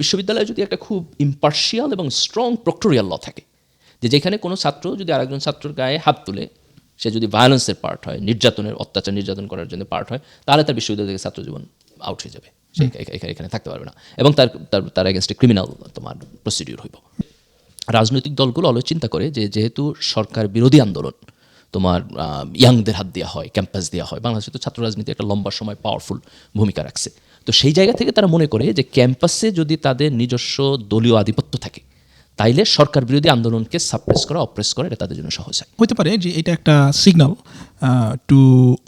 বিশ্ববিদ্যালয়ে যদি একটা খুব ইম্পার্শিয়াল এবং স্ট্রং প্রক্টোরিয়াল ল থাকে, যেখানে কোনো ছাত্র যদি আরেকজন ছাত্রের গায়ে হাত তুলে, সে যদি ভায়োলেন্সের পার্ট হয়, নির্যাতন করার জন্য পার্ট হয়, তাহলে তার বিশ্ববিদ্যালয় থেকে ছাত্র জীবন আউট হয়ে যাবে, সে এখানে থাকতে পারবে না, এবং তার এগেনস্টে ক্রিমিনাল তোমার প্রসিডিউর হইব। রাজনৈতিক দলগুলো অলওয়েজ চিন্তা করে যে যেহেতু সরকার বিরোধী আন্দোলন তোমার ইয়াংদের হাত দেওয়া হয়, ক্যাম্পাস দেওয়া হয়, বাংলাদেশে তো ছাত্র রাজনীতি একটা লম্বা সময় পাওয়ারফুল ভূমিকা রাখছে, তো সেই জায়গা থেকে তারা মনে করে যে ক্যাম্পাসে যদি তাদের নিজস্ব দলীয় আধিপত্য থাকে, তাইলে সরকার বিরোধী আন্দোলনকে সাপ্রেস করা, অপ্রেস করা, এটা তাদের জন্য সহজ হয়। হতে পারে যে এটা একটা signal to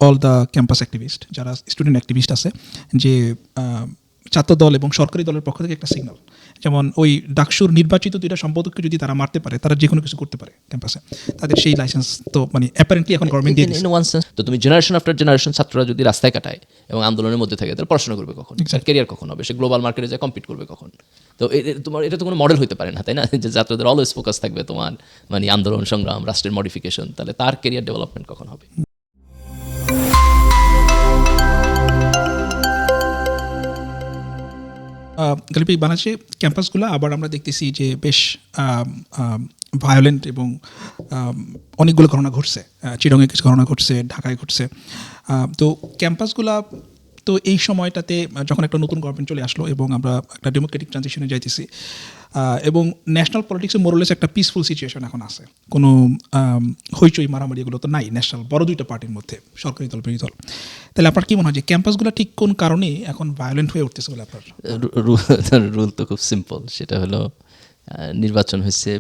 all the campus activist, যারা স্টুডেন্ট অ্যাক্টিভিস্ট আছে, যে ছাত্র দল এবং সরকারি দলের পক্ষ থেকে একটা সিগন্যাল, যেমন ওই ডাকসুর নির্বাচিত দুইটা সম্পাদককে যদি তারা মারতে পারে, তারা যে কোনো কিছু করতে পারে ক্যাম্পাসে, তাদের সেই লাইসেন্স তো মানে অ্যাপারেন্টলি এখন গভর্নমেন্ট দিয়ে দিচ্ছে। ইন ওয়ান সেন্স তো তুমি জেনারেশন আফটার জেনারেশন ছাত্ররা যদি রাস্তায় কাটায় এবং আন্দোলনের মধ্যে থাকে, তারা পড়াশোনা করবে কখন, ক্যারিয়ার কখন হবে, সে গ্লোবাল মার্কেটে যায় কম্পিট করবে কখন? তো তোমার এটা তো কোনো মডেল হতে পারে না, তাই না? যে ছাত্রদের অলওয়েজ ফোকাস থাকবে তোমার মানে আন্দোলন সংগ্রাম, রাষ্ট্রের মডিফিকেশন, তাহলে তার ক্যারিয়ার ডেভেলপমেন্ট কখন হবে? গালিবি বাংলাদেশে ক্যাম্পাসগুলো আবার আমরা দেখতেছি যে বেশ ভায়োলেন্ট এবং অনেকগুলো ঘটনা ঘটছে, চিরঙে কিছু ঘটনা ঘটছে, ঢাকায় ঘটছে। তো ক্যাম্পাসগুলা তো এই সময়টাতে যখন একটা নতুন গভর্নমেন্ট চলে আসলো এবং আমরা একটা ডেমোক্রেটিক ট্রানজিশনে যাইতেছি, এবং ন্যাশনাল পলিটিক্সে মোরলেস একটা পিসফুল সিচুয়েশন এখন আছে, কোনো হইচই মারামারি এগুলো তো নাই ন্যাশনাল বড় দুইটা পার্টির মধ্যে, সরকারি দল বিরোধী দল। তাহলে আপনার কি মনে হয় যে ক্যাম্পাসগুলো ঠিক কোন কারণে এখন ভায়োলেন্ট হয়ে উঠতেছে বলে আপনার? রুল তো খুব সিম্পল, সেটা হলো নির্বাচন হয়েছে,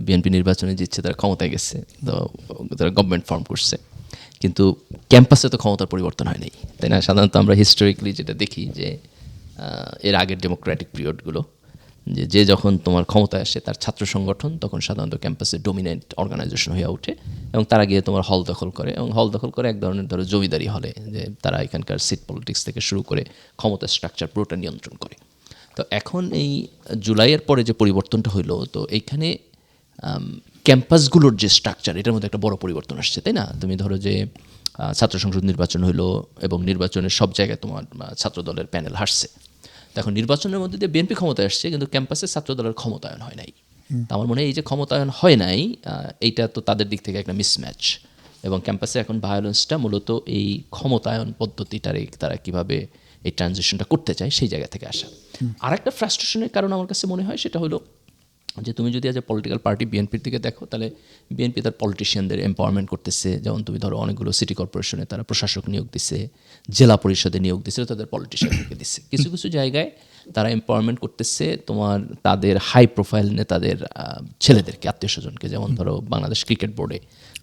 বিএনপি নির্বাচনে জিতছে, তারা ক্ষমতায় গেছে, তো তারা গভর্নমেন্ট ফর্ম করছে, কিন্তু ক্যাম্পাসে তো ক্ষমতার পরিবর্তন হয় নাই, তাই না? সাধারণত আমরা হিস্টোরিক্যালি যেটা দেখি যে এর আগের ডেমোক্রেটিক পিরিয়ডগুলো, যে যখন তোমার ক্ষমতায় আসে তার ছাত্র সংগঠন তখন সাধারণত ক্যাম্পাসে ডোমিনেন্ট অর্গানাইজেশন হয়ে ওঠে, এবং তারা গিয়ে তোমার হল দখল করে, এবং হল দখল করে এক ধরনের ধরো জমিদারি হলে, যে তারা এখানকার সিট পলিটিক্স থেকে শুরু করে ক্ষমতার স্ট্রাকচার পুরোটা নিয়ন্ত্রণ করে। তো এখন এই জুলাইয়ের পরে যে পরিবর্তনটা হইলো, তো এইখানে ক্যাম্পাসগুলোর যে স্ট্রাকচার, এটার মধ্যে একটা বড় পরিবর্তন আসছে, তাই না? তুমি ধরো যে ছাত্র সংসদ নির্বাচন হইলো এবং নির্বাচনের সব জায়গায় তোমার ছাত্র দলের প্যানেল হাসছে। এখন নির্বাচনের মধ্যে দিয়ে বিএনপি ক্ষমতায় আসছে, কিন্তু ক্যাম্পাসে ছাত্র দলের ক্ষমতায়ন হয় নাই। তা আমার মনে হয় এই যে ক্ষমতায়ন হয় নাই, এইটা তো তাদের দিক থেকে একটা মিসম্যাচ, এবং ক্যাম্পাসে এখন ভায়োলেন্সটা মূলত এই ক্ষমতায়ন পদ্ধতিটারে তারা কীভাবে এই ট্রানজিশনটা করতে চায় সেই জায়গা থেকে আসা। আর একটা ফ্রাস্ট্রেশনের কারণ আমার কাছে মনে হয় সেটা হলো যে তুমি যদি আজ পলিটিক্যাল পার্টি বিএনপির দিকে দেখো, তাহলে বিএনপি তার পলিটিশিয়ানদের এম্পাওয়ারমেন্ট করতেছে, যেমন তুমি ধরো অনেকগুলো সিটি কর্পোরেশনে তারা প্রশাসক নিয়োগ দিছে, জেলা পরিষদে নিয়োগ দিছে, তাদের পলিটিশিয়ানদেরকে দিচ্ছে। কিছু কিছু জায়গায় তারা এম্পাওয়ারমেন্ট করতেছে তোমার তাদের হাই প্রোফাইল নেতাদের ছেলেদেরকে, আত্মীয় স্বজনকে, যেমন ধরো বাংলাদেশ ক্রিকেট বোর্ডে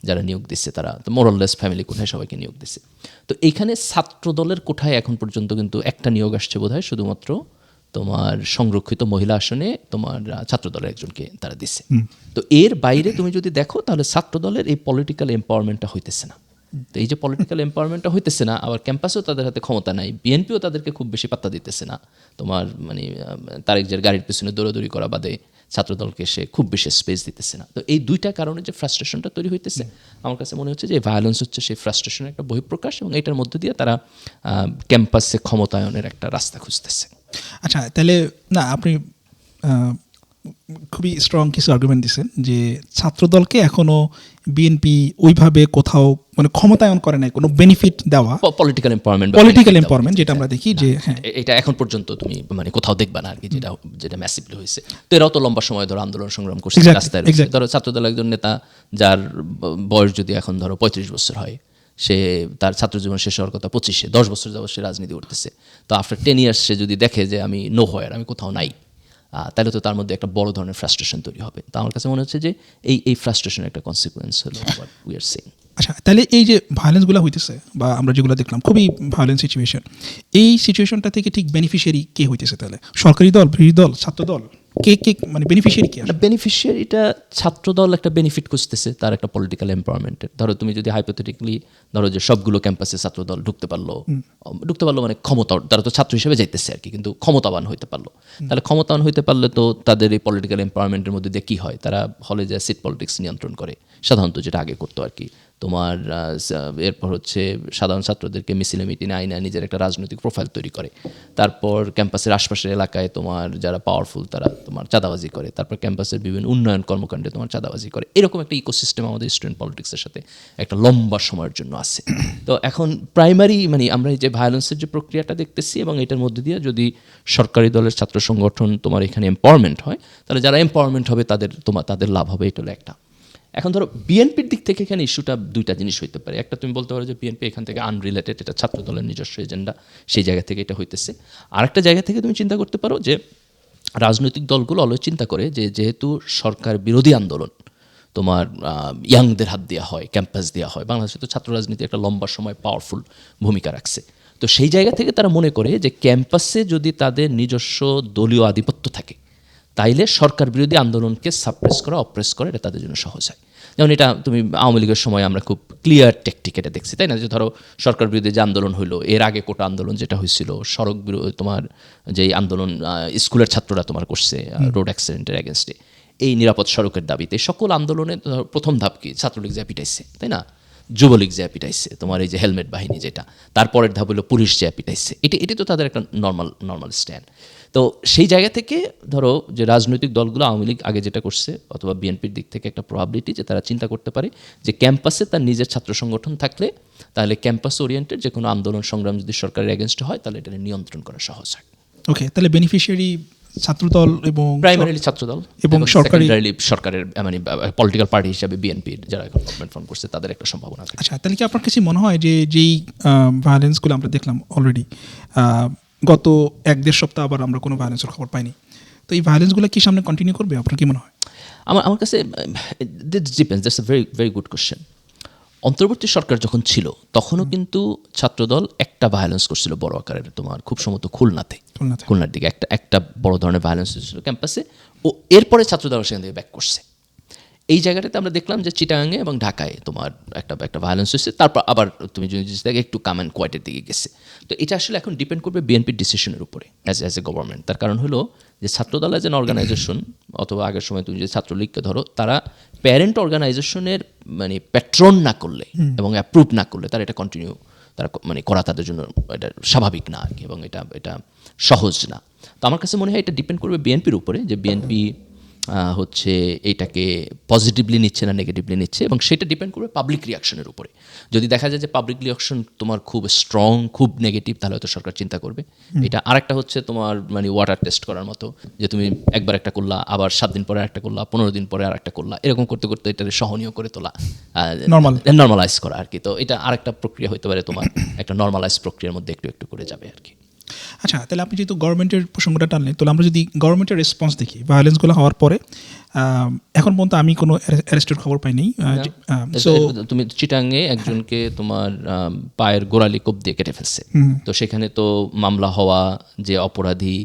যারা নিয়োগ দিচ্ছে তারা তো মোরাললেস ফ্যামিলি কোঠায় সবাইকে নিয়োগ দিচ্ছে। তো এইখানে ছাত্র দলের কোঠায় এখন পর্যন্ত কিন্তু একটা নিয়োগ আসছে বোধহয়, শুধুমাত্র তোমার সংরক্ষিত মহিলা আসনে তোমার ছাত্র দলের একজনকে তারা দিচ্ছে। তো এর বাইরে তুমি যদি দেখো তাহলে ছাত্র দলের এই পলিটিক্যাল এম্পাওয়ারমেন্টটা হইতেছে না। তো এই যে পলিটিক্যাল এম্পাওয়ারমেন্টটা হইতেছে না, আবার ক্যাম্পাসেও তাদের হাতে ক্ষমতা নাই, বিএনপিও তাদেরকে খুব বেশি পাত্তা দিতেছে না, তোমার মানে তারেক জিয়ার গাড়ির পিছনে দৌড়াদৌড়ি করা বাদে ছাত্রদলকে সে খুব বেশি স্পেস দিতেছে না। তো এই দুইটা কারণে যে ফ্রাস্ট্রেশনটা তৈরি হইতেছে, আমার কাছে মনে হচ্ছে যে ভায়োলেন্স হচ্ছে সেই ফ্রাস্ট্রেশনের একটা বহিঃপ্রকাশ, এবং এটার মধ্যে দিয়ে তারা ক্যাম্পাসে ক্ষমতায়নের একটা রাস্তা খুঁজতেছে। আচ্ছা, তাহলে না আপনি খুবই স্ট্রং কিছু আর্গুমেন্ট দিচ্ছেন যে ছাত্রদলকে এখনও বিএনপি ওইভাবে কোথাও মানে ক্ষমতায়ন করে নাই, কোনো বেনিফিট দেওয়া, পলিটিক্যাল এম্পাওয়ারমেন্ট যেটা আমরা দেখি যে হ্যাঁ, এটা এখন পর্যন্ত তুমি মানে কোথাও দেখবা না আর কি, যেটা ম্যাসিভলি হয়েছে। তো এরাও তো লম্বা সময় ধরো আন্দোলন সংগ্রাম করছে, রাস্তায় রয়েছে। ধরো ছাত্রদল একজন নেতা যার বয়স যদি এখন ধরো 35 বছর হয়, সে তার ছাত্র জীবন শেষ হওয়ার কথা 25-এ, 10 বছর যাবত সে রাজনীতি করতেছে। তো আফটার 10 ইয়ার্স সে যদি দেখে যে আমি নো হয়ার, আমি কোথাও নাই, তাহলে তো তার মধ্যে একটা বড় ধরনের ফ্রাস্ট্রেশন তৈরি হবে। তো আমার কাছে মনে হচ্ছে যে এই ফ্রাস্ট্রেশনের একটা কনসিকুয়েন্স হলো হোয়াট উই আর সিইং। আচ্ছা, তাহলে এই যে ভায়োলেন্সগুলো হইতেছে বা আমরা যেগুলো দেখলাম খুবই ভায়োলেন্স সিচুয়েশন, এই সিচুয়েশনটা থেকে ঠিক বেনিফিশিয়ারি কে হইতেছে? তাহলে সরকারি দল, বিরোধী দল, ছাত্র দল, কে মানে বেনিফিশিয়ারি কে আসলে? বেনিফিশিয়ারিটা ছাত্রদল একটা বেনিফিট খুঁজতেছে তার একটা পলিটিক্যাল এম্পাওয়ারমেন্টের। ধরো তুমি যদি হাইপোথেটিক্যালি ধরো যে সবগুলো ক্যাম্পাসে ছাত্রদল ঢুকতে পারলো মানে ক্ষমতা, তারা তো ছাত্র হিসেবে যাইতেছে আর কি, কিন্তু ক্ষমতাবান হইতে পারলো, তাহলে ক্ষমতাবান হইতে পারলে তো তাদের এই পলিটিক্যাল এম্পাওয়ারমেন্টের মধ্যে দিয়ে কী হয়, তারা হলে যে সিট পলিটিক্স নিয়ন্ত্রণ করে সাধারণত, যেটা আগে করতো আর কি। তোমার এরপর হচ্ছে সাধারণ ছাত্রদেরকে মিছিলে মিটিনে আইনা নিজের একটা রাজনৈতিক প্রোফাইল তৈরি করে। তারপর ক্যাম্পাসের আশপাশের এলাকায় তোমার যারা পাওয়ারফুল তারা তোমার চাঁদাবাজি করে। তারপর ক্যাম্পাসের বিভিন্ন উন্নয়ন কর্মকাণ্ডে তোমার চাঁদাবাজি করে। এরকম একটা ইকোসিস্টেম আমাদের স্টুডেন্ট পলিটিক্সের সাথে একটা লম্বা সময়ের জন্য আছে। তো এখন প্রাইমারি মানে আমরা এই যে ভায়োলেন্সের যে প্রক্রিয়াটা দেখতেছি, এবং এটার মধ্যে দিয়ে যদি সরকারি দলের ছাত্র সংগঠন তোমার এখানে এম্পাওয়ারমেন্ট হয়, তাহলে যারা এম্পাওয়ারমেন্ট হবে তাদের লাভ হবে, এটা হলো একটা। এখন ধরো বিএনপির দিক থেকে এখানে ইস্যুটা দুইটা জিনিস হইতে পারে। একটা তুমি বলতে পারো যে বিএনপি এখান থেকে আনরিলেটেড, এটা ছাত্র দলের নিজস্ব এজেন্ডা, সেই জায়গা থেকে এটা হইতেছে। আরেকটা জায়গা থেকে তুমি চিন্তা করতে পারো যে রাজনৈতিক দলগুলো অলওয়েজ চিন্তা করে যে যেহেতু সরকার বিরোধী আন্দোলন তোমার ইয়াংদের হাত দেওয়া হয়, ক্যাম্পাস দেওয়া হয়, বাংলাদেশে তো ছাত্র রাজনীতি একটা লম্বা সময় পাওয়ারফুল ভূমিকা রাখছে, তো সেই জায়গা থেকে তারা মনে করে যে ক্যাম্পাসে যদি তাদের নিজস্ব দলীয় আধিপত্য থাকে তাইলে সরকার বিরোধী আন্দোলনকে সাপ্রেস করা, অপ্রেস করা, এটা তাদের জন্য সহজ হয়। যেমন এটা তুমি আওয়ামী লীগের সময় আমরা খুব ক্লিয়ার টেকটিক এটা দেখছি, তাই না? যে ধরো সরকার বিরোধী যে আন্দোলন হইলো, এর আগে কোটা আন্দোলন যেটা হয়েছিল, সড়ক বিরোধী তোমার যেই আন্দোলন স্কুলের ছাত্ররা তোমার করছে রোড অ্যাক্সিডেন্টের এগেনস্টে, এই নিরাপদ সড়কের দাবিতে, সকল আন্দোলনে প্রথম ধাপ কি ছাত্রলীগ যা পিটাইছে, তাই না? যুবলীগ যা পিটাইছে, তোমার এই যে হেলমেট বাহিনী যেটা, তারপরের ধাপ হলো পুলিশ যা পিটাইছে, এটি তো তাদের একটা নর্মাল স্ট্যান্ড। তো সেই জায়গা থেকে ধরো যে রাজনৈতিক দলগুলো আওয়ামী লীগ আগে যেটা করছে, অথবা বিএনপির দিক থেকে একটা প্রবাবিলিটি যে তারা চিন্তা করতে পারে যে ক্যাম্পাসে তার নিজের ছাত্র সংগঠন থাকলে তাহলে ক্যাম্পাস ওরিয়েন্টেড যে কোনো আন্দোলন সংগ্রাম যদি সরকারের এগেনস্টে হয় তাহলে এটা নিয়ন্ত্রণ করা সহজ হয়। ওকে, তাহলে বেনিফিশিয়ারি ছাত্রদল এবং প্রাইমারিলি ছাত্রদল এবং সরকারের মানে পলিটিক্যাল পার্টি হিসাবে বিএনপির যারা এখন গভর্নমেন্ট ফর্ম করছে তাদের একটা সম্ভাবনা আছে। আচ্ছা, তাহলে কি আপনার কাছে মনে হয় যে যেই ভায়োলেন্সগুলো আমরা দেখলাম অলরেডি, গত 1-1.5 সপ্তাহ আবার আমরা কোনো ভায়োলেন্সের খবর পাইনি, তো এই ভায়োলেন্সগুলো কি সামনে কন্টিনিউ করবে, আপনার কি মনে হয়? আমার কাছে depends, that's a very very good question. অন্তর্বর্তী সরকার যখন ছিল তখনও কিন্তু ছাত্রদল একটা ভায়োলেন্স করছিল বড় আকারের, তোমার খুব সম্ভবত খুলনার দিকে একটা বড় ধরনের ভায়োলেন্স হয়েছিল ক্যাম্পাসে, ও এরপরে ছাত্রদল সেখান থেকে ব্যাক করছে। এই জায়গাটাতে আমরা দেখলাম যে চিটাগাঙে এবং ঢাকায় তোমার একটা ভায়োলেন্স হয়েছে, তারপর আবার তুমি যদি দেখো একটু কাম অ্যান্ড কোয়াইটের দিকে গেছে। তো এটা আসলে এখন ডিপেন্ড করবে বিএনপির ডিসিশনের উপরে অ্যাজ এ গভর্নমেন্ট। তার কারণ হলো যে ছাত্রদল এজ এন অর্গানাইজেশন, অথবা আগের সময় তুমি যে ছাত্রলীগকে ধরো, তারা প্যারেন্ট অর্গানাইজেশনের মানে প্যাট্রন না করলে এবং অ্যাপ্রুভ না করলে তারা এটা কন্টিনিউ তারা মানে করা তাদের জন্য এটা স্বাভাবিক না আর কি, এবং এটা সহজ না। তো আমার কাছে মনে হয় এটা ডিপেন্ড করবে বিএনপির উপরে, যে বিএনপি হচ্ছে এইটাকে পজিটিভলি নিচ্ছে না নেগেটিভলি নিচ্ছে, এবং সেটা ডিপেন্ড করবে পাবলিক রিয়াকশনের উপরে। যদি দেখা যায় যে পাবলিক রিয়াকশন তোমার খুব স্ট্রং, খুব নেগেটিভ, তাহলে হয়তো সরকার চিন্তা করবে এটা। আরেকটা হচ্ছে তোমার মানে ওয়াটার টেস্ট করার মতো, যে তুমি একবার একটা করলা, আবার 7 দিন পরে একটা করলা, 15 দিন পরে আর একটা করলা, এরকম করতে করতে এটা সহনীয় করে তোলা, নর্মালাইজ করা আর কি। তো এটা আরেকটা প্রক্রিয়া হতে পারে, তোমার একটা নর্মালাইজ প্রক্রিয়ার মধ্যে একটু একটু করে যাবে আর কি। আচ্ছা, তাহলে আপনি যেহেতু গভর্নমেন্টের প্রসঙ্গটা টানলেন, তাহলে আমরা যদি গভর্নমেন্টের রেসপন্স দেখি ভায়োলেন্সগুলো হওয়ার পরে, এখন পর্যন্ত আমি কোনো অ্যারেস্টের খবর পাইনি। তুমি চিটাঙে একজনকে তোমার পায়ের গোড়ালি কোপ দিয়ে কেটে ফেলছে, তো সেখানে তো মামলা হওয়া, যে অপরাধী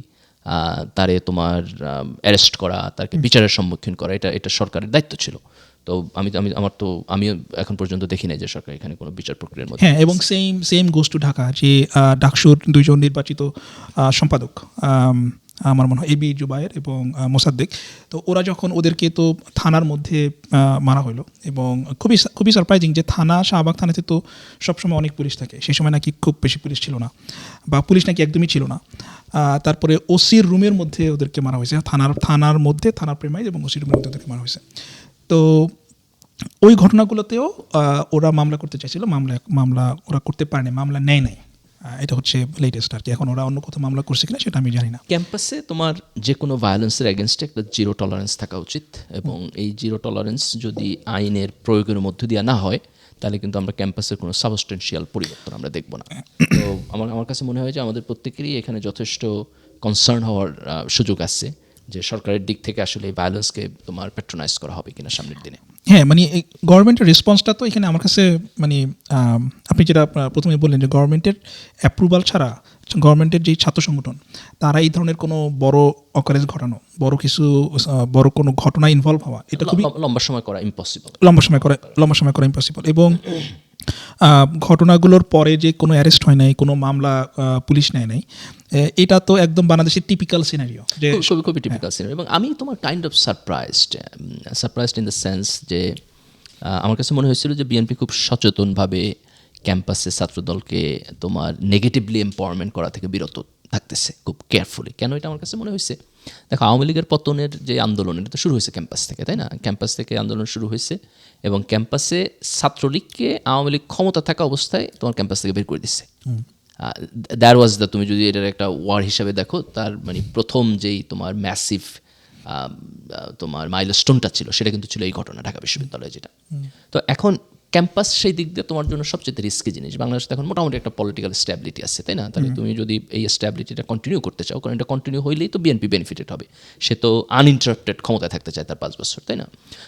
তারে তোমার অ্যারেস্ট করা, তাকে বিচারের সম্মুখীন করা, এটা সরকারের দায়িত্ব ছিল। তো আমি এখন পর্যন্ত দেখি নাই যে সরকার এখানে কোনো বিচার প্রক্রিয়ার মধ্যে। হ্যাঁ, এবং সেম গোস টু ঢাকা, যে ডাকসুর 2 জন নির্বাচিত সম্পাদক, আমার মনে হয় এবি জুবায়ের এবং মোসাদ্দেক, তো ওরা যখন ওদেরকে তো থানার মধ্যে মারা হলো, এবং খুবই সারপ্রাইজিং যে শাহবাগ থানাতে তো সবসময় অনেক পুলিশ থাকে, সেই সময় নাকি খুব বেশি পুলিশ ছিল না, বা পুলিশ নাকি একদমই ছিল না। তারপরে ওসির রুমের মধ্যে ওদেরকে মারা হয়েছে, থানার মধ্যে, থানার প্রেমাইজ এবং ওসির রুমের মধ্যে ওদেরকে মারা হয়েছে। তো ওই ঘটনাগুলোতেও ওরা মামলা করতে চাইছিল, মামলা ওরা করতে পারেনি, মামলা নেয় নাই। এটা হচ্ছে লেটেস্ট আর কি। এখন ওরা অন্য কোথাও মামলা করছে কিনা সেটা আমি জানি না। ক্যাম্পাসে তোমার যে কোনো ভায়োলেন্সের এগেনস্টে একটা জিরো টলারেন্স থাকা উচিত, এবং এই জিরো টলারেন্স যদি আইনের প্রয়োগের মধ্য দিয়ে না হয় তাহলে কিন্তু আমরা ক্যাম্পাসের কোনো সাবস্টেন্সিয়াল পরিবর্তন আমরা দেখব না। তো আমার কাছে মনে হয় যে আমাদের প্রত্যেকেরই এখানে যথেষ্ট কনসার্ন হওয়ার সুযোগ আছে যে সরকারের দিক থেকে আসলে এই ভায়োলেন্সকে তোমার প্যাট্রোনাইজ করা হবে কিনা সামনের দিনে। হ্যাঁ, মানে এই গভর্নমেন্টের রেসপন্সটা তো এখানে আমার কাছে মানে আপনি যেটা প্রথমে বললেন যে গভর্নমেন্টের অ্যাপ্রুভাল ছাড়া গভর্নমেন্টের যেই ছাত্র সংগঠন তারা এই ধরনের কোনো বড় অকারেজ ঘটানো, বড় কোনো ঘটনা ইনভলভ হওয়া, এটা খুবই লম্বা সময় করা ইম্পসিবল। লম্বা সময় করা ইম্পসিবল। এবং ঘটনাগুলোর পরে যে কোনো অ্যারেস্ট হয় নাই, কোনো মামলা পুলিশ নেয় নাই, এটা তো একদম বাংলাদেশের টিপিক্যাল সিনারিও, যে খুবই টিপিক্যাল সিনারি। এবং আমি তোমার kind of surprised in the sense যে আমার কাছে মনে হয়েছিল যে বিএনপি খুব সচেতনভাবে ক্যাম্পাসে ছাত্রদলকে তোমার নেগেটিভলি এম্পাওয়ারমেন্ট করা থেকে বিরত থাকতেছে খুব কেয়ারফুলি। কেন এটা আমার কাছে মনে হয়েছে, দেখো আওয়ামী লীগের পতনের যে আন্দোলন, এটা তো শুরু হয়েছে ক্যাম্পাস থেকে, তাই না? ক্যাম্পাস থেকে আন্দোলন শুরু হয়েছে এবং ক্যাম্পাসে ছাত্রলীগকে আওয়ামী লীগ ক্ষমতা থাকা অবস্থায় তোমার ক্যাম্পাস থেকে বের করে দিচ্ছে। দ্যাট ওয়াজ দ্য, তুমি যদি এটার একটা ওয়ার হিসাবে দেখো, তার মানে প্রথম যেই তোমার ম্যাসিভ তোমার মাইলস্টোনটা ছিল সেটা কিন্তু ছিল এই ঘটনা, ঢাকা বিশ্ববিদ্যালয়ে যেটা। তো এখন ক্যাম্পাস সেই দিক দিয়ে তোমার জন্য সবচেয়ে রিস্কি জিনিস। বাংলাদেশে এখন মোটামুটি একটা পলিটিক্যাল স্ট্যাবিলিটি আছে, তাই না? তাহলে তুমি যদি এই স্ট্যাবিলিটিটা কন্টিনিউ করতে চাও, কারণ এটা কন্টিনিউ হইলেই তো বিএনপি বেনিফিটেড হবে। সে তো আনইন্টারাপ্টেড ক্ষমতায় থাকতে চায় তার 5 বছর, তাই না?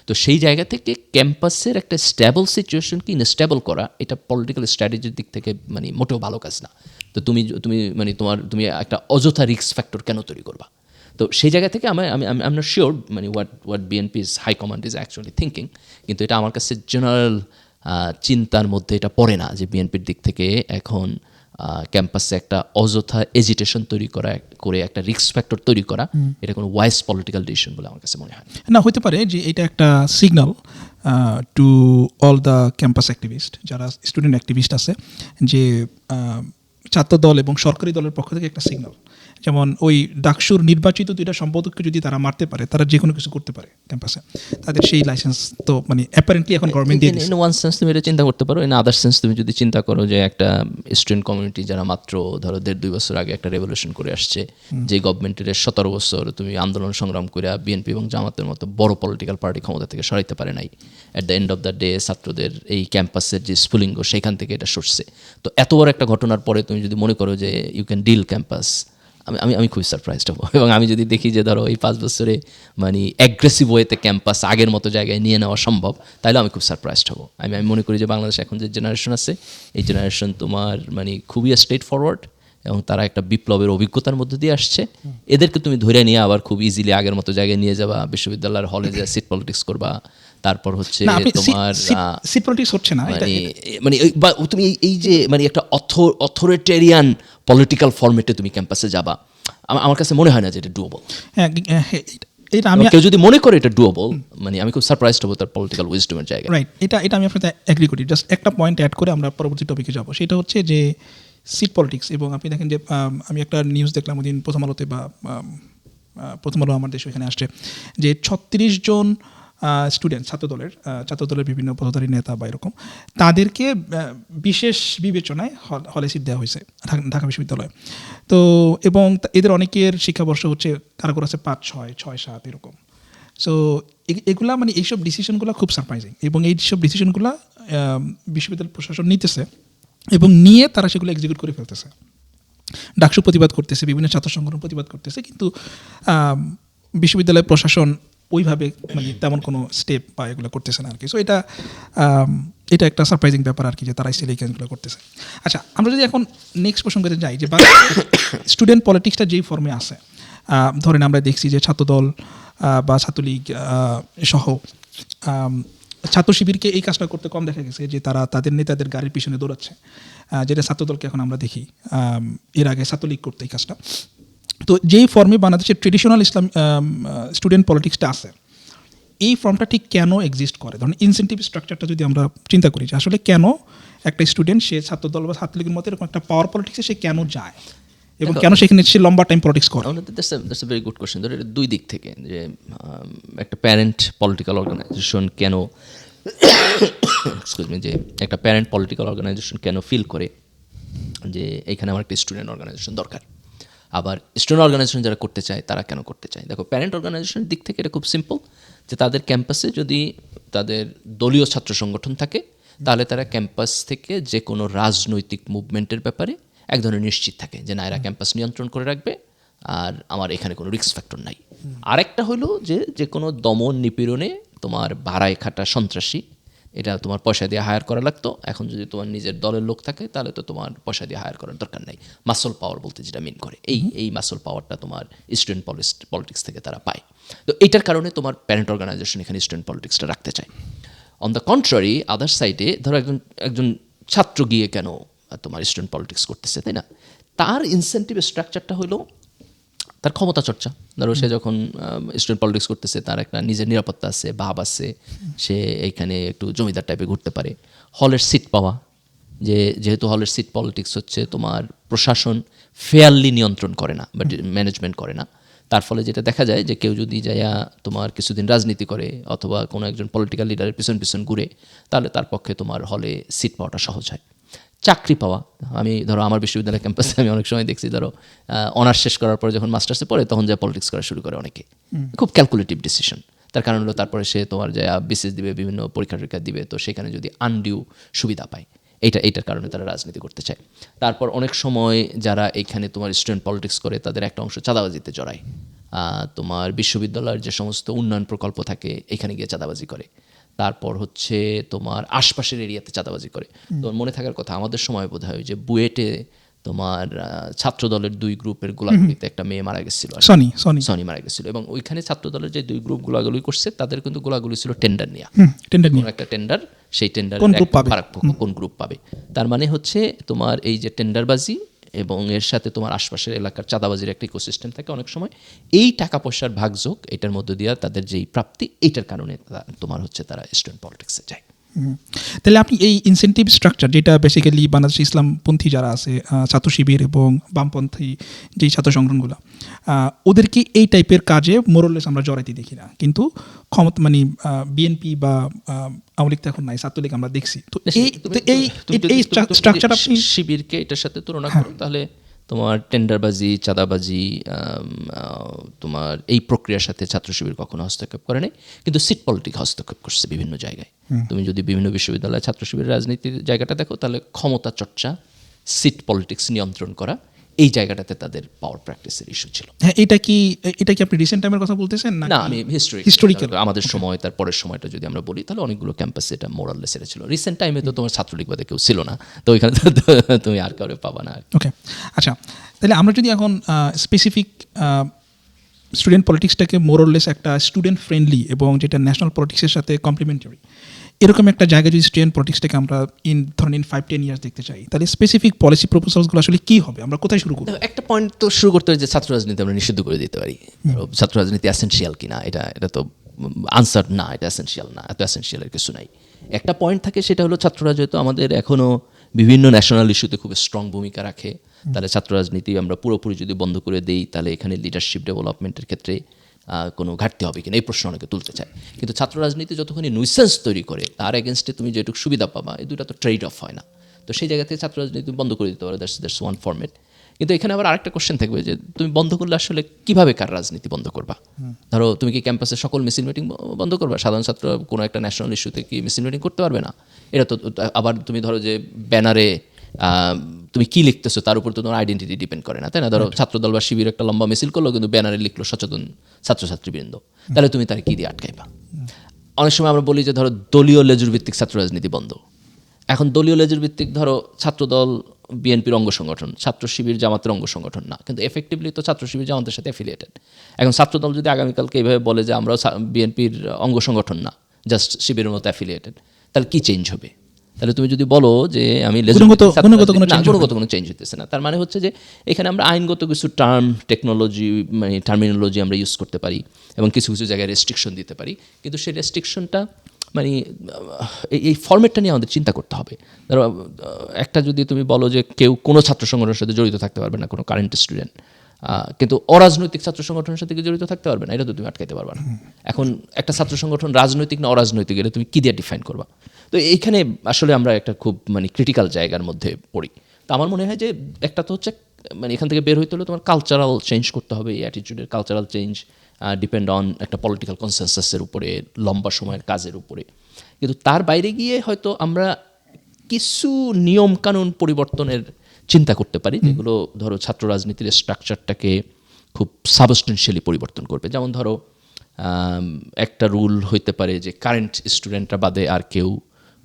তো সেই জায়গা থেকে ক্যাম্পাসের একটা স্ট্যাবল সিচুয়েশনকে ইনস্ট্যাবল করা, এটা পলিটিক্যাল স্ট্র্যাটেজির দিক থেকে মানে মোটেও ভালো কাজ না। তো তুমি মানে তুমি একটা অযথা রিস্ক ফ্যাক্টর কেন তৈরি করবা? তো সেই জায়গা থেকে আই এম নট শিওর মানে what BNP's high command is actually thinking, কিন্তু এটা আমার কাছে জেনারেল চিন্তার মধ্যে এটা পড়ে না যে বিএনপির দিক থেকে এখন ক্যাম্পাসে একটা অযথা এজিটেশন তৈরি করে একটা রিস্ক ফ্যাক্টর তৈরি করা, এটা কোনো ওয়াইজ পলিটিক্যাল ডিসিশন বলে আমার কাছে মনে হয় না। হতে পারে যে এটা একটা signal to all the campus activist, যারা স্টুডেন্ট অ্যাক্টিভিস্ট আছে, যে ছাত্র দল এবং সরকারি দলের পক্ষ থেকে একটা সিগন্যাল। যেমন ওই ডাকসুর নির্বাচিত 2টা সম্পাদককে যদি তারা মারতে পারে, তারা যে কোনো কিছু করতে পারে ক্যাম্পাসে, তাদের সেই লাইসেন্স তো মানে অ্যাপারেন্টলি এখন গভর্নমেন্ট দিয়ে দিচ্ছে। ইন ওয়ান সেন্স তুমি এটা চিন্তা করতে পারো, ইন আদার সেন্স তুমি যদি চিন্তা করো যে একটা স্টুডেন্ট কমিউনিটি যারা মাত্র ধরো 1.5-2 বছর আগে একটা রেভলিউশন করে আসছে, যে গভর্নমেন্টের 17 বছর তুমি আন্দোলন সংগ্রাম করে বিএনপি এবং জামাতের মতো বড় পলিটিক্যাল পার্টি ক্ষমতা থেকে সরাইতে পারে নাই, at the end of the day ছাত্রদের এই ক্যাম্পাসের যে স্ফুলিঙ্গ সেইখান থেকে এটা সরছে। তো এত বড় একটা ঘটনার পরে তুমি যদি মনে করো যে ইউ ক্যান ডিল ক্যাম্পাস, আমি খুবই সারপ্রাইজড হবো। এবং আমি যদি দেখি যে ধরো এই 5 বছরে মানে অ্যাগ্রেসিভ ওয়েতে ক্যাম্পাস আগের মতো জায়গায় নিয়ে নেওয়া সম্ভব, তাহলে আমি খুব সারপ্রাইজড হবো। আমি মনে করি যে বাংলাদেশ এখন যে জেনারেশন আছে, এই জেনারেশন তোমার মানে খুবই স্ট্রেট ফরওয়ার্ড এবং তারা একটা বিপ্লবের অভিজ্ঞতার মধ্যে দিয়ে আসছে। এদেরকে তুমি ধরে নিয়ে আবার খুব ইজিলি আগের মতো জায়গায় নিয়ে যাবা, বিশ্ববিদ্যালয়ের হলে যে সিট পলিটিক্স করবা, তারপর হচ্ছে তোমার সিট পলিটিক্স হচ্ছে না, মানে তুমি এই যে মানে একটা অথরিটেরিয়ান পলিটিক্যাল ফরম্যাটে তুমি ক্যাম্পাসে যাবা, আমার কাছে মনে হয় না যে এটা ডুয়েবল। এটা আমি কেউ যদি মনে করে এটা ডুয়েবল, মানে আমি খুব সারপ্রাইজড হবো তার পলিটিক্যাল উইজডমের জায়গায়। রাইট, এটা আমি আপনার সাথে এগ্রি করি। জাস্ট একটা পয়েন্ট অ্যাড করে আমরা পরবর্তী টপিকে যাব, সেটা হচ্ছে যে সিট পলিটিক্স। এবং আপনি দেখেন যে আমি একটা নিউজ দেখলাম ওদিন প্রথম আলোতে, বা প্রথম আলো আমার দেশ ওইখানে আসছে, যে 36 জন স্টুডেন্ট ছাত্রদলের বিভিন্ন পদধারী নেতা বা এরকম, তাদেরকে বিশেষ বিবেচনায় হলে সিট দেওয়া হয়েছে ঢাকা বিশ্ববিদ্যালয়ে। তো এবং এদের অনেকের শিক্ষাবর্ষ হচ্ছে কারো কারো আছে 5-6, 6-7 এরকম। সো এগুলা মানে এইসব ডিসিশনগুলো খুব সারপ্রাইজিং, এবং এই সব ডিসিশনগুলো বিশ্ববিদ্যালয় প্রশাসন নিতেছে এবং নিয়ে তারা সেগুলো এক্সিকিউট করে ফেলতেছে। ডাকসু প্রতিবাদ করতেছে, বিভিন্ন ছাত্র সংগঠন প্রতিবাদ করতেছে, কিন্তু বিশ্ববিদ্যালয় প্রশাসন ওইভাবে মানে তেমন কোনো স্টেপ বা এগুলো করতেছে না আর কি। সো এটা একটা সারপ্রাইজিং ব্যাপার আর কি, যে তারা স্টিল এই কাজগুলো করতেছে। আচ্ছা, আমরা যদি এখন নেক্সট প্রসঙ্গে যাই, যে স্টুডেন্ট পলিটিক্সটা যেই ফর্মে আছে, ধরেন আমরা দেখছি যে ছাত্রদল বা ছাত্রলীগ সহ ছাত্র শিবিরকে এই কাজটা করতে কম দেখা গেছে, যে তারা তাদের নেতাদের গাড়ির পিছনে দৌড়াচ্ছে, যেটা ছাত্রদলকে এখন আমরা দেখি এর আগে ছাত্রলীগ করতে এই কাজটা। তো যেই ফর্মে বাংলাদেশের ট্রেডিশনাল ইসলাম স্টুডেন্ট পলিটিক্সটা আছে, এই ফর্মটা ঠিক কেন এক্সিস্ট করে? ধরুন ইনসেন্টিভ স্ট্রাকচারটা যদি আমরা চিন্তা করি, যে আসলে কেন একটা স্টুডেন্ট সে ছাত্রদল বা ছাত্রলীগের মতো এরকম একটা পাওয়ার পলিটিক্সে সে কেন যায়, এবং কেন সেখানে সে লম্বা টাইম পলিটিক্স করে? That's a very good question. ধরো এটা দুই দিক থেকে, যে একটা প্যারেন্ট পলিটিক্যাল অর্গানাইজেশন কেন এক্সকিউজ মি, যে একটা প্যারেন্ট পলিটিক্যাল অর্গানাইজেশন কেন ফিল করে যে এখানে আমার একটা স্টুডেন্ট অর্গানাইজেশন দরকার, আবার স্টুডেন্ট অর্গানাইজেশন যারা করতে চায় তারা কেন করতে চায়। দেখো, প্যারেন্ট অর্গানাইজেশনের দিক থেকে এটা খুব সিম্পল, যে তাদের ক্যাম্পাসে যদি তাদের দলীয় ছাত্র সংগঠন থাকে, তাহলে তারা ক্যাম্পাস থেকে যে কোনো রাজনৈতিক মুভমেন্টের ব্যাপারে এক ধরনের নিশ্চিত থাকে যে না, এরা ক্যাম্পাস নিয়ন্ত্রণ করে রাখবে আর আমার এখানে কোনো রিস্ক ফ্যাক্টর নাই। আরেকটা হলো যে কোনো দমন নিপীড়নে তোমার ভাড়ায় খাটা সন্ত্রাসী এটা তোমার পয়সা দিয়ে হায়ার করা লাগতো, এখন যদি তোমার নিজের দলের লোক থাকে তাহলে তো তোমার পয়সা দিয়ে হায়ার করার দরকার নাই। মাসল পাওয়ার বলতে যেটা মিন করে এই মাসল পাওয়ারটা তোমার স্টুডেন্ট পলিটিক্স থেকে তারা পায়। তো এটার কারণে তোমার প্যারেন্ট অর্গানাইজেশন এখানে স্টুডেন্ট পলিটিক্সটা রাখতে চায়। অন দ্য কন্ট্রারি আদার সাইডে ধরো একজন ছাত্র গিয়ে কেন তোমার স্টুডেন্ট পলিটিক্স করতেছে, তাই না? তার ইনসেন্টিভ স্ট্রাকচারটা হলো তার ক্ষমতা চর্চা। ধরো সে যখন স্টুডেন্ট পলিটিক্স করতেছে, তার একটা নিজের নিরাপত্তা আছে, ভাব আছে, সে এইখানে একটু জমিদার টাইপে ঘুরতে পারে। হলের সিট পাওয়া, যেহেতু হলের সিট পলিটিক্স হচ্ছে তোমার প্রশাসন ফেয়ারলি নিয়ন্ত্রণ করে না বা ম্যানেজমেন্ট করে না, তার ফলে যেটা দেখা যায় যে কেউ যদি যাইয়া তোমার কিছুদিন রাজনীতি করে অথবা কোনো একজন পলিটিক্যাল লিডারের পিছন পিছন ঘুরে, তাহলে তার পক্ষে তোমার হলে সিট পাওয়াটা সহজ হয়। চাকরি পাওয়া, আমি ধরো আমার বিশ্ববিদ্যালয় ক্যাম্পাসে আমি অনেক সময় দেখছি, ধরো অনার্স শেষ করার পরে যখন মাস্টার্সে পড়ে তখন যা পলিটিক্স করা শুরু করে অনেকে, খুব ক্যালকুলেটিভ ডিসিশন। তার কারণ হলো তারপরে সে তোমার যা বিসিএস দিবে, বিভিন্ন পরীক্ষা টরীক্ষা দিবে, তো সেখানে যদি আনডিউ সুবিধা পায়, এইটার কারণে তারা রাজনীতি করতে চায়। তারপর অনেক সময় যারা এইখানে তোমার স্টুডেন্ট পলিটিক্স করে তাদের একটা অংশ চাঁদাবাজিতে জড়ায়। তোমার বিশ্ববিদ্যালয়ের যে সমস্ত উন্নয়ন প্রকল্প থাকে এখানে গিয়ে চাঁদাবাজি করে। তারপর হচ্ছে তোমার আশপাশের এরিয়াতে চাঁদাবাজি করে। তোমার মনে থাকার কথা, আমাদের সময় বোধ হয় যে বুয়েটে তোমার ছাত্র দলের 2 গ্রুপের গোলাগুলিতে একটা মেয়ে মারা গেছিল, সনি মারা গেছিল, এবং ওইখানে ছাত্র দলের যে 2 গ্রুপ গোলাগুলি করছে তাদের কিন্তু গোলাগুলি ছিল টেন্ডার নিয়ে, একটা টেন্ডার, সেই টেন্ডার কোন গ্রুপ পাবে। তার মানে হচ্ছে তোমার এই যে টেন্ডারবাজি এবং এর সাথে তোমার আশপাশের এলাকার চাঁদাবাজির একটা ইকোসিস্টেম থাকে অনেক সময়। এই টাকা পয়সার ভাগযোগ এটার মধ্য দিয়ে তাদের যেই প্রাপ্তি, এইটার কারণে তোমার হচ্ছে তারা স্টুডেন্ট পলিটিক্সে যায়। তাহলে আপনি এই ইনসেন্টিভ স্ট্রাকচার, যেটা বেসিক্যালি বাংলাদেশ ইসলামপন্থী যারা আছে, ছাত্র শিবির এবং বামপন্থী যেই ছাত্র সংগঠনগুলো, ওদেরকে এই টাইপের কাজে মোরলেস আমরা জড়াইতে দেখি না, কিন্তু ক্ষমতা মানে বিএনপি বা আওয়ামী লীগ তো এখন নাই, ছাত্রলীগ আমরা দেখছি। তো এই স্ট্রাকচার আপনি শিবিরকে এটার সাথে তুলনা করো, তাহলে তোমার টেন্ডারবাজি, চাঁদাবাজি, তোমার এই প্রক্রিয়ার সাথে ছাত্র শিবির কখনো হস্তক্ষেপ করে নাই, কিন্তু সিট পলিটিক্স হস্তক্ষেপ করছে বিভিন্ন জায়গায়। তুমি যদি বিভিন্ন বিশ্ববিদ্যালয়ে ছাত্র শিবিরের রাজনীতির জায়গাটা দেখো, তাহলে ক্ষমতা চর্চা, সিট পলিটিক্স নিয়ন্ত্রণ করা, এই জায়গাটাতে তাদের পাওয়ার প্র্যাকটিসের ইস্যু ছিল। হ্যাঁ, এটা কি আপনি রিসেন্ট টাইমের কথা বলতেছেন না? আমি হিস্টোরিক্যাল আমাদের সময়, তার পরের সময়টা যদি আমরা বলি, তাহলে অনেকগুলো ক্যাম্পাসে এটা মোরাললেস ছিল। রিসেন্ট টাইমে তো তোমার ছাত্রলীগ বাদে কেউ ছিল না, তো ওইখানে তুমি আর কাউরে পাবা না। ওকে, আচ্ছা, তাহলে আমরা যদি এখন স্পেসিফিক স্টুডেন্ট পলিটিক্সটাকে মোরলেস একটা স্টুডেন্ট ফ্রেন্ডলি এবং যেটা ন্যাশনাল পলিটিক্সের সাথে কমপ্লিমেন্টারি, এরকম একটা জায়গায় যদি স্টুডেন্ট পলিটিক্সটাকে আমরা ধরেন 5-10 ইয়ার্স দেখতে চাই, তাহলে স্পেসিফিক পলিসি প্রপোজালসগুলো আসলে কী হবে? আমরা কোথায় শুরু করব? একটা পয়েন্ট তো শুরু করতে হবে যে ছাত্র রাজনীতি আমরা নিষিদ্ধ করে দিতে পারি। ছাত্র রাজনীতি এসেনশিয়াল কিনা, এটা তো আনসার না, এটা এসেনশিয়াল না, এত এসেনশিয়ালের কিছু নাই। একটা পয়েন্ট থাকে, সেটা হলো ছাত্ররা যেহেতু আমাদের এখনও বিভিন্ন ন্যাশনাল ইস্যুতে খুব স্ট্রং ভূমিকা রাখে, তাহলে ছাত্র রাজনীতি আমরা পুরোপুরি যদি বন্ধ করে দিই, তাহলে এখানে লিডারশিপ ডেভেলপমেন্টের ক্ষেত্রে কোনো ঘাটতি হবে কিনা, এই প্রশ্ন অনেকে তুলতে চায়। কিন্তু ছাত্র রাজনীতি যতক্ষণ নুইসেন্স তৈরি করে, তার এগেনস্টে তুমি যেটুকু সুবিধা পাবা, এই দুটো তো ট্রেড অফ হয় না। তো সেই জায়গা থেকে ছাত্র রাজনীতি বন্ধ করে দিতে পারো, দ্যাটস ওয়ান ফরম্যাট। কিন্তু এখানে আবার আরেকটা কোশ্চেন থাকবে যে তুমি বন্ধ করলে আসলে কীভাবে কার রাজনীতি বন্ধ করবা? ধরো তুমি কি ক্যাম্পাসে সকল মিছিল মিটিং বন্ধ করবা? সাধারণ ছাত্র কোনো একটা ন্যাশনাল ইস্যুতে কি মিছিল মিটিং করতে পারবে না? এটা তো আবার তুমি ধরো যে ব্যানারে তুমি কি লিখতেছো তার উপর তো তোমার আইডেন্টিটি ডিপেন্ড করে না, তাই না? ধরো ছাত্রদল বা শিবির একটা লম্বা মিছিল করলো, কিন্তু ব্যানারে লিখলো সচেতন ছাত্রছাত্রীবৃন্দ, তাহলে তুমি তার কি দিয়ে আটকাইবা? অনেক সময় আমরা বলি যে ধরো দলীয় লেজুর ভিত্তিক ছাত্র রাজনীতি বন্ধ। এখন দলীয় লেজুর ভিত্তিক ধরো ছাত্রদল বিএনপির অঙ্গ সংগঠন, ছাত্র শিবির জামাতের অঙ্গ সংগঠন না, কিন্তু এফেক্টিভলি তো ছাত্র শিবির জামাতের সাথে অ্যাফিলিয়েটেড। এখন ছাত্রদল যদি আগামীকালকে এইভাবে বলে যে আমরাও বিএনপির অঙ্গ সংগঠন না, জাস্ট শিবিরের মতো অ্যাফিলিয়েটেড, তাহলে কি চেঞ্জ হবে? তাহলে তুমি যদি বলো যে আমি গুণগত কোনো চেঞ্জ হতেছে না, তার মানে হচ্ছে যে এখানে আমরা আইনগত কিছু টেকনোলজি মানে টার্মিনোলজি আমরা ইউজ করতে পারি এবং কিছু কিছু জায়গায় রেস্ট্রিকশন দিতে পারি, কিন্তু সেই রেস্ট্রিকশনটা মানে এই ফরম্যাটটা নিয়ে আমাদের চিন্তা করতে হবে। ধরো একটা যদি তুমি বলো যে কেউ কোনো ছাত্র সংগঠনের সাথে জড়িত থাকতে পারবে না, কোনো কারেন্ট স্টুডেন্ট, কিন্তু অরাজনৈতিক ছাত্র সংগঠনের সাথে জড়িত থাকতে পারবে না, এটা তো তুমি আটকাইতে পারবে না। এখন একটা ছাত্র সংগঠন রাজনৈতিক না অরাজনৈতিক, এটা তুমি কী দিয়ে ডিফাইন করবা? তো এইখানে আসলে আমরা একটা খুব মানে ক্রিটিক্যাল জায়গার মধ্যে পড়ি। তো আমার মনে হয় যে একটা তো হচ্ছে মানে এখান থেকে বের হইতে হলে তোমার কালচারাল চেঞ্জ করতে হবে, এই অ্যাটিটিউডের কালচারাল চেঞ্জ ডিপেন্ড অন একটা পলিটিক্যাল কনসেনসাসের উপরে, লম্বা সময়ের কাজের উপরে। কিন্তু তার বাইরে গিয়ে হয়তো আমরা কিছু নিয়মকানুন পরিবর্তনের চিন্তা করতে পারি, যেগুলো ধরো ছাত্র রাজনীতির স্ট্রাকচারটাকে খুব সাবস্টেন্সিয়ালি পরিবর্তন করবে। যেমন ধরো একটা রুল হইতে পারে যে কারেন্ট স্টুডেন্টরা বাদে আর কেউ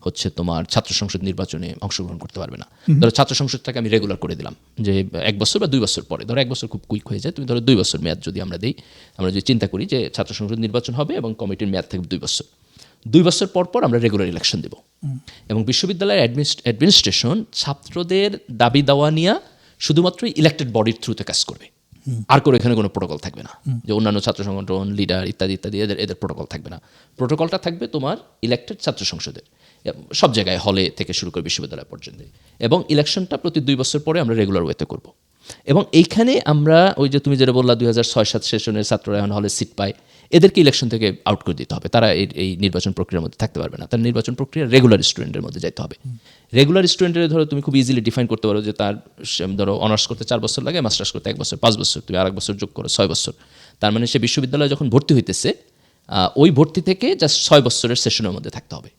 হচ্ছে তোমার ছাত্র সংসদ নির্বাচনে অংশগ্রহণ করতে পারবে না। ধরো ছাত্র সংসদটাকে আমি রেগুলার করে দিলাম যে 1 বছর বা 2 বছর পরে, ধরো 1 বছর খুব কুইক হয়ে যায়, তুমি ধরো 2 বছর মেয়াদ যদি আমরা দিই, আমরা যদি চিন্তা করি যে ছাত্র সংসদ নির্বাচন হবে এবং কমিটির মেয়াদ থাকবে 2 বছর, 2 বছর পর পর আমরা রেগুলার ইলেকশন দেব। এবং বিশ্ববিদ্যালয়ের অ্যাডমিনিস্ট্রেশন ছাত্রদের দাবি দাওয়া নিয়ে শুধুমাত্র ইলেক্টেড বডির থ্রুতে কাজ করবে, আর করে এখানে কোনো প্রোটোকল থাকবে না, যে অন্যান্য ছাত্র সংগঠন লিডার ইত্যাদি ইত্যাদি এদের প্রোটোকল থাকবে না। প্রোটোকলটা থাকবে তোমার ইলেক্টেড ছাত্র সংসদের সব জায়গায়, হলে থেকে শুরু করে বিশ্ববিদ্যালয় পর্যন্ত। এবং ইলেকশনটা প্রতি 2 বছর পরে আমরা রেগুলার ওয়েতে করব। এবং এইখানে আমরা ওই যে তুমি যেটা বললা 2006-07 সেশনের ছাত্ররা এখন হলে সিট পায়, এদেরকে ইলেকশন থেকে আউট করে দিতে হবে, তারা এই নির্বাচন প্রক্রিয়ার মধ্যে থাকতে পারবে না, তার নির্বাচন প্রক্রিয়া রেগুলার স্টুডেন্টের মধ্যে যেতে হবে। রেগুলার স্টুডেন্টের ধরো তুমি খুব ইজিলি ডিফাইন করতে পারো যে তার ধরো অনার্স করতে 4 বছর লাগে, মাস্টার্স করতে 1 বছর, 5 বছর, তুমি আর 1 বছর যোগ করো 6 বছর। তার মানে সে বিশ্ববিদ্যালয়ে যখন ভর্তি হইতেছে ওই ভর্তি থেকে জাস্ট 6 বছরের সেশনের মধ্যে থাকতে হবে।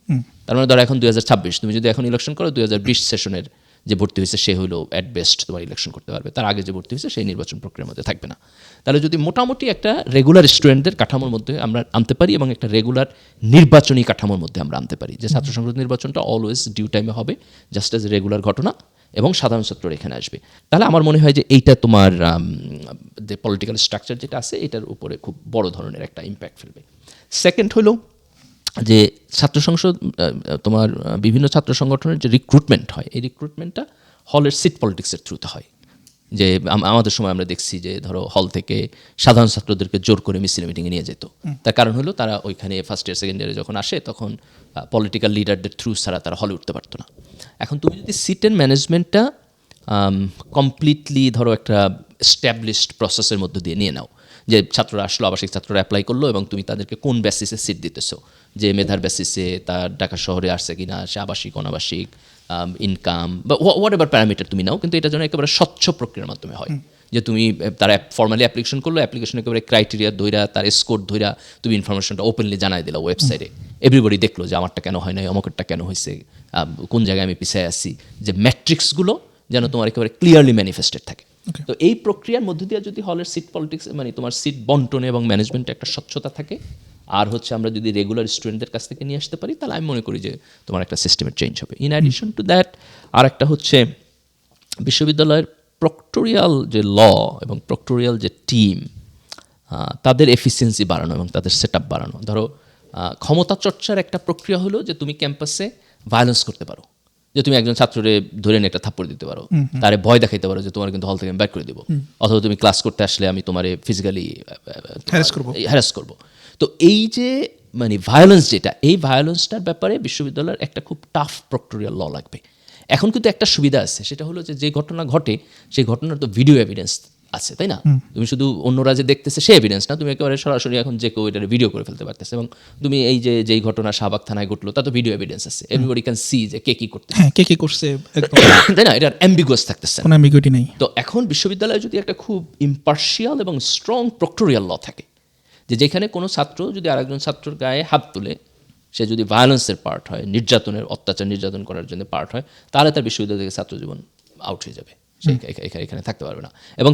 তার মানে ধরো এখন 2026, তুমি যদি এখন ইলেকশন করো 2020 সেশনের যে ভর্তি হয়েছে সে হলো অ্যাট বেস্ট তোমার ইলেকশন করতে পারবে, তার আগে যে ভর্তি হয়েছে সেই নির্বাচন প্রক্রিয়ার মধ্যে থাকবে না। তাহলে যদি মোটামুটি একটা রেগুলার স্টুডেন্টদের কাঠামোর মধ্যে আমরা আনতে পারি এবং একটা রেগুলার নির্বাচনী কাঠামোর মধ্যে আমরা আনতে পারি, যে ছাত্র সংসদ নির্বাচনটা অলওয়েজ ডিউ টাইমে হবে, জাস্ট এজ রেগুলার ঘটনা, এবং সাধারণ ছাত্ররা এখানে আসবে, তাহলে আমার মনে হয় যে এইটা তোমার যে পলিটিক্যাল স্ট্রাকচার যেটা আছে এটার উপরে খুব বড় ধরনের একটা ইম্প্যাক্ট ফেলবে। সেকেন্ড হলো যে ছাত্র সংসদ তোমার বিভিন্ন ছাত্র সংগঠনের যে রিক্রুটমেন্ট হয়, এই রিক্রুটমেন্টটা হলের সিট পলিটিক্সের থ্রুতে হয়। যে আমাদের সময় আমরা দেখছি যে ধরো হল থেকে সাধারণ ছাত্রদেরকে জোর করে মিছিল মিটিংয়ে নিয়ে যেত, তার কারণ হলো তারা ওইখানে ফার্স্ট ইয়ার সেকেন্ড ইয়ারে যখন আসে তখন পলিটিক্যাল লিডারদের থ্রু ছাড়া তারা হলে উঠতে পারতো না। এখন তুমি যদি সিটের ম্যানেজমেন্টটা কমপ্লিটলি ধরো একটা এস্টাবলিশড প্রসেসের মধ্যে দিয়ে নিয়ে নাও, যে ছাত্ররা আসলো, আবাসিক ছাত্ররা অ্যাপ্লাই করলো এবং তুমি তাদেরকে কোন বেসিসে সিট দিতেছো, যে মেধার বেসিসে, তার ঢাকা শহরে আসছে কিনা, সে আবাসিক অনাবাসিক, ইনকাম বা হোয়াট এভার প্যারামিটার তুমি নাও, কিন্তু এটা যেন একেবারে স্বচ্ছ প্রক্রিয়ার মাধ্যমে হয়, যে তুমি তারা ফর্মালি অ্যাপ্লিকেশন করলো, অ্যাপ্লিকেশন একেবারে ক্রাইটেরিয়া ধইরা তার স্কোর ধইরা তুমি ইনফরমেশনটা ওপেনলি জানাই দিলা ওয়েবসাইটে, এভরিবডি দেখলো যে আমারটা কেন হয় নাই, অমুকেরটা কেন হয়েছে, কোন জায়গায় আমি পিছিয়ে আসছি, যে ম্যাট্রিক্সগুলো যেন তোমার একেবারে ক্লিয়ারলি ম্যানিফেস্টেড থাকে। তো এই প্রক্রিয়ার মধ্য দিয়ে যদি হলের সিট পলিটিক্স মানে তোমার সিট বন্টনে এবং ম্যানেজমেন্টে একটা স্বচ্ছতা থাকে, আর হচ্ছে আমরা যদি রেগুলার স্টুডেন্টদের কাছ থেকে নিয়ে আসতে পারি, তাহলে আমি মনে করি যে তোমার একটা সিস্টেমের চেঞ্জ হবে। ইন অ্যাডিশন টু দ্যাট আর একটা হচ্ছে বিশ্ববিদ্যালয়ের প্রক্টোরিয়াল যে ল এবং প্রক্টোরিয়াল যে টিম, তাদের এফিসিয়েন্সি বাড়ানো এবং তাদের সেট আপ বাড়ানো। ধরো ক্ষমতা চর্চার একটা প্রক্রিয়া হলো যে তুমি ক্যাম্পাসে ভায়োলেন্স করতে পারো, যে তুমি একজন ছাত্ররে ধরে নিয়ে একটা থাপ্পড় দিতে পারো, তারে ভয় দেখাইতে পারো যে তোমার কিন্তু হল থেকে আমি ব্যাক করে দেবো, অথবা তুমি ক্লাস করতে আসলে আমি তোমারে ফিজিক্যালি হ্যারাস করবো। তো এই যে মানে ভায়োলেন্স যেটা, এই ভায়োলেন্সটার ব্যাপারে বিশ্ববিদ্যালয়ের একটা খুব টাফ প্রক্টোরিয়াল ল লাগবে। এখন কিন্তু একটা সুবিধা আছে, সেটা হলো যে ঘটনা ঘটে সেই ঘটনার তো ভিডিও এভিডেন্স আছে, তাই না? তুমি শুধু অন্যরা যে দেখতেছে সে এভিডেন্স না, তুমি একেবারে সরাসরি এখন যে কেউ এটা ভিডিও করে ফেলতে পারতেছে, এবং তুমি এই যে যেই ঘটনা শাহবাগ থানায় ঘটলো তা তো ভিডিও এভিডেন্স আছে, এভরিবডি ক্যান সি যে কে কি করতে, হ্যাঁ কে কি করছে একদম, তাই না? এটার অ্যাম্বিগুয়াস থাকতেছে, কোনো অ্যাম্বিগুইটি নেই। তো এখন বিশ্ববিদ্যালয়ে যদি একটা খুব ইম্পার্শিয়াল এবং স্ট্রং প্রক্টোরিয়াল ল থাকে, যে যেখানে কোনো ছাত্র যদি আরেকজন ছাত্রর গায়ে হাত তুলে, সে যদি ভায়োলেন্সের পার্ট হয়, নির্যাতনের অত্যাচার নির্যাতন করার জন্য পার্ট হয়, তাহলে তার বিশ্ববিদ্যালয় থেকে ছাত্র জীবন আউট হয়ে যাবে, সে এখানে থাকতে পারবে না, এবং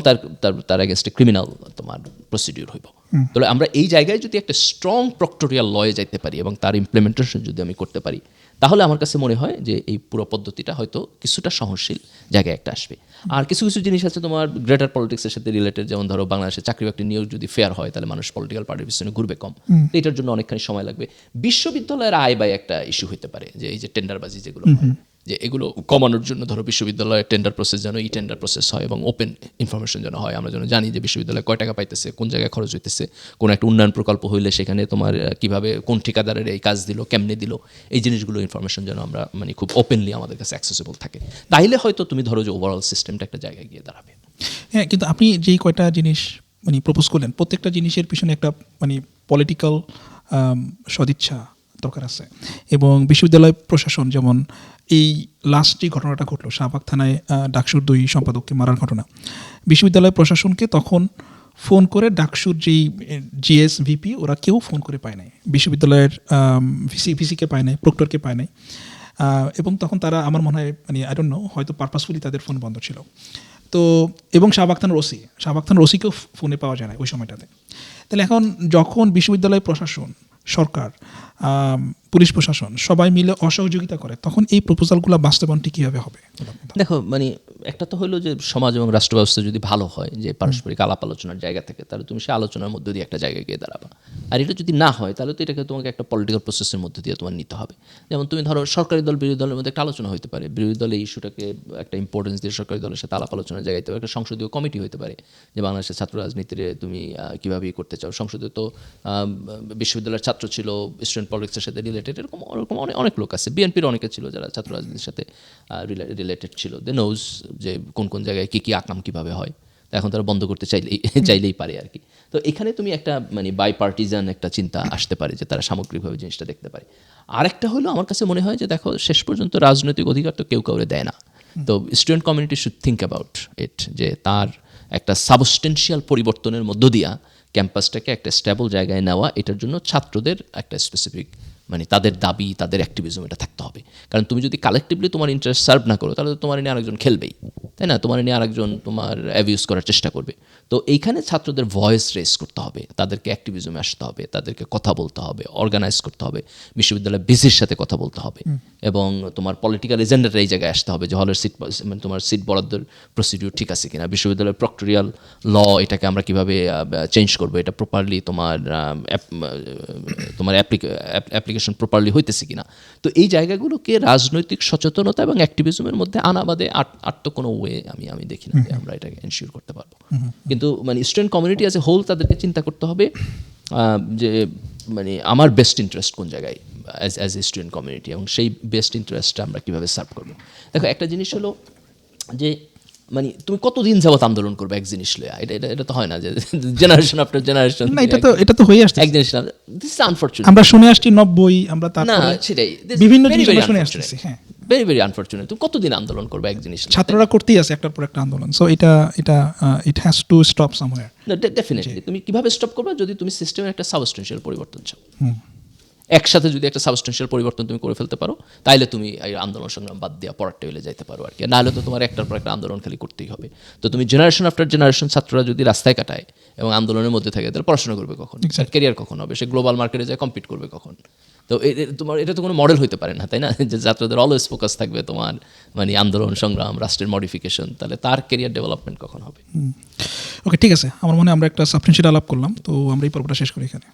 তার এগেনস্টে ক্রিমিনাল তোমার প্রসিডিউর হইব। তাহলে আমরা এই জায়গায় যদি একটা স্ট্রং প্রক্টোরিয়াল লয়ে যাইতে পারি এবং তার ইমপ্লিমেন্টেশন যদি আমি করতে পারি, তাহলে আমার কাছে মনে হয় যে এই পুরো পদ্ধতিটা হয়তো কিছুটা সহনশীল জায়গায় একটা আসবে। আর কিছু কিছু জিনিস আছে তোমার গ্রেটার পলিটিক্সের সাথে রিলেটেড, যেমন ধরো বাংলাদেশে চাকরি বাকরি নিয়োগ যদি ফেয়ার হয়, তাহলে মানুষ পলিটিক্যাল পার্টির পিছনে ঘুরবে কম, এটার জন্য অনেকখানি সময় লাগবে। বিশ্ববিদ্যালয়ের আয় ব্যয় একটা ইস্যু হতে পারে, যে এই যে টেন্ডারবাজি যেগুলো হয়, যে এগুলো কমানোর জন্য ধরো বিশ্ববিদ্যালয়ের টেন্ডার প্রসেস যেন ই টেন্ডার প্রসেস হয় এবং ওপেন ইনফরমেশন যেন হয়, আমরা যেন জানি যে বিশ্ববিদ্যালয় কয় টাকা পাইতেছে, কোন জায়গায় খরচ হইতেছে, কোন একটা উন্নয়ন প্রকল্প হইলে সেখানে তোমার কিভাবে কোন ঠিকাদারের এই কাজ দিল, কেমনে দিল, এই জিনিসগুলো ইনফরমেশন যেন আমরা মানে খুব ওপেনলি আমাদের কাছে অ্যাক্সেসিবল থাকে, তাইলে হয়তো তুমি ধরো যে ওভারঅল সিস্টেমটা একটা জায়গায় গিয়ে দাঁড়াবে। হ্যাঁ, কিন্তু আপনি যেই কয়টা জিনিস মানে প্রপোজ করলেন, প্রত্যেকটা জিনিসের পিছনে একটা মানে পলিটিক্যাল সদিচ্ছা দরকার আছে, এবং বিশ্ববিদ্যালয় প্রশাসন, যেমন এই লাস্ট যে ঘটনাটা ঘটলো শাহবাগ থানায় ডাকসুর 2 সম্পাদককে মারার ঘটনা, বিশ্ববিদ্যালয় প্রশাসনকে তখন ফোন করে ডাকসুর যেই জিএস ভিপি ওরা কেউ ফোন করে পায় নাই, বিশ্ববিদ্যালয়ের ভিসিকে পায় নাই, প্রক্টরকে পায় নাই, এবং তখন তারা আমার মনে হয় মানে আই ডোন্ট নো, হয়তো পারপাসফুলি তাদের ফোন বন্ধ ছিল। তো এবং শাহবাগ থানার ওসিকেও ফোনে পাওয়া যায় না ওই সময়টাতে। তাহলে এখন যখন বিশ্ববিদ্যালয় প্রশাসন সরকার, পুলিশ প্রশাসন সবাই মিলে অসহযোগিতা করে, তখন এই প্রপোজালগুলো বাস্তবায়নটি কীভাবে হবে? দেখো মানে একটা তো হলো যে সমাজ এবং রাষ্ট্র ব্যবস্থা যদি ভালো হয়, যে পারস্পরিক আলাপ আলোচনার জায়গা থেকে, তাহলে তুমি সেই আলোচনার মধ্যে দিয়ে একটা জায়গায় গিয়ে দাঁড়াবা। আর এটা যদি না হয় তাহলে তো এটাকে তোমাকে একটা পলিটিক্যাল প্রসেসের মধ্যে দিয়ে তোমার নিতে হবে। যেমন তুমি ধরো সরকারি দল বিরোধী দলের মধ্যে একটা আলোচনা হতে পারে, বিরোধী দল এই ইস্যুটাকে একটা ইম্পর্টেন্স দিয়ে সরকারি দলের সাথে আলাপ আলোচনার জায়গায় একটা সংসদীয় কমিটি হতে পারে, যে বাংলাদেশের ছাত্র রাজনীতির তুমি কীভাবে করতে চাও। সংসদে তো বিশ্ববিদ্যালয়ের ছাত্র ছিল, স্টুডেন্ট পলিটিক্সের সাথে রিলেটেড, এরকম অনেক লোক আছে। বিএনপির অনেকে ছিল যারা ছাত্র রাজনীতির সাথে রিলেটেড ছিল। দে নোজ যে কোন জায়গায় কী আকাম কীভাবে হয়। এখন তারা বন্ধ করতে চাইলেই পারে আর কি। তো এখানে তুমি একটা মানে বাই পার্টিজান একটা চিন্তা আসতে পারে, যে তারা সামগ্রিকভাবে জিনিসটা দেখতে পারে। আরেকটা হলো আমার কাছে মনে হয় যে দেখো শেষ পর্যন্ত রাজনৈতিক অধিকার তো কেউ কাউরে দেয় না। তো student community should think about it, যে তার একটা সাবস্টেন্সিয়াল পরিবর্তনের মধ্য দিয়া ক্যাম্পাসটাকে একটা স্টেবল জায়গায় নেওয়া, এটার জন্য ছাত্রদের একটা স্পেসিফিক মানে তাদের দাবি, তাদের অ্যাক্টিভিজম এটা থাকতে হবে। কারণ তুমি যদি কালেকটিভলি তোমার ইন্টারেস্ট সার্ভ না করো, তাহলে তো তোমার নিয়ে আরেকজন খেলবেই, তাই না? তোমার নিয়ে আরেকজন তোমার অ্যাবিউজ করার চেষ্টা করবে। তো এইখানে ছাত্রদের ভয়েস রেস করতে হবে, তাদেরকে অ্যাক্টিভিজমে আসতে হবে, তাদেরকে কথা বলতে হবে, অর্গানাইজ করতে হবে, বিশ্ববিদ্যালয়ের বিসির সাথে কথা বলতে হবে, এবং তোমার পলিটিক্যাল এজেন্ডাটা এই জায়গায় আসতে হবে যে হলের সিট মানে তোমার সিট বরাদ্দের প্রসিডিউর ঠিক আছে কিনা, বিশ্ববিদ্যালয়ের প্রক্টোরিয়াল ল এটাকে আমরা কীভাবে চেঞ্জ করবো, এটা প্রপারলি তোমার অ্যাপ্লিকেশন প্রপারলি হইতেছে কিনা। তো এই জায়গাগুলোকে রাজনৈতিক সচেতনতা এবং অ্যাক্টিভিজমের মধ্যে আনা বাদে আর তো কোনো ওয়ে আমি দেখি না যে আমরা এটাকে এনশিওর করতে পারবো। কিন্তু মানে student community as a whole তাদেরকে চিন্তা করতে হবে যে মানে আমার বেস্ট ইন্টারেস্ট কোন জায়গায় অ্যাজ এ স্টুডেন্ট কমিউনিটি, এবং সেই বেস্ট ইন্টারেস্টটা আমরা কীভাবে সার্ভ করবো। দেখো একটা জিনিস হলো যে মানে তুমি কতদিন যাবত আন্দোলন করবে এক জিনিস লয়া, এটা তো হয় না যে জেনারেশন আফটার জেনারেশন। না, এটা তো হয়ে আসছে এক জিনিস, দিস ইজ আনফরচুনেট। আমরা শুনে আসছি 90, আমরা না তারপরে সেটাই বিভিন্ন জিনিস আমরা শুনে আসতেছি। হ্যাঁ, ভেরি ভেরি আনফরচুনেট। তুমি কতদিন আন্দোলন করবে এক জিনিস? ছাত্ররা করতেই আছে একটার পর একটা আন্দোলন। সো এটা it has to stop somewhere. Definitely তুমি কিভাবে স্টপ করবে? যদি তুমি সিস্টেমের একটা সাবস্টেন্সিয়াল পরিবর্তন চাও, একসাথে যদি একটা সাবস্টেন্সিয়াল পরিবর্তন তুমি করে ফেলতে পারো, তাইলে তুমি এই আন্দোলন সংগ্রাম বাদ দিয়ে পরের টেবিলে যাইতে পারো আর কি। নাহলে তো তোমার একটার পর একটা আন্দোলন খালি করতেই হবে। তো তুমি জেনারেশন আফটার জেনারেশন ছাত্ররা যদি রাস্তায় কাটায় এবং আন্দোলনের মধ্যে থাকে, তাহলে পড়াশোনা করবে কখন? ক্যারিয়ার কখন হবে? সে গ্লোবাল মার্কেটে যায় কম্পিট করবে কখন? তো তোমার এটা তো কোনো মডেল হইতে পারে না, তাই না? যে ছাত্রদের অলওয়েজ ফোকাস থাকবে তোমার মানে আন্দোলন সংগ্রাম, রাষ্ট্রের মডিফিকেশন, তাহলে তার ক্যারিয়ার ডেভেলপমেন্ট কখন হবে? ওকে, ঠিক আছে। আমার মনে হয় আমরা একটা সাবস্টেন্সিয়াল আলাপ করলাম, তো আমরা এই পর্বটা শেষ করি এখানে।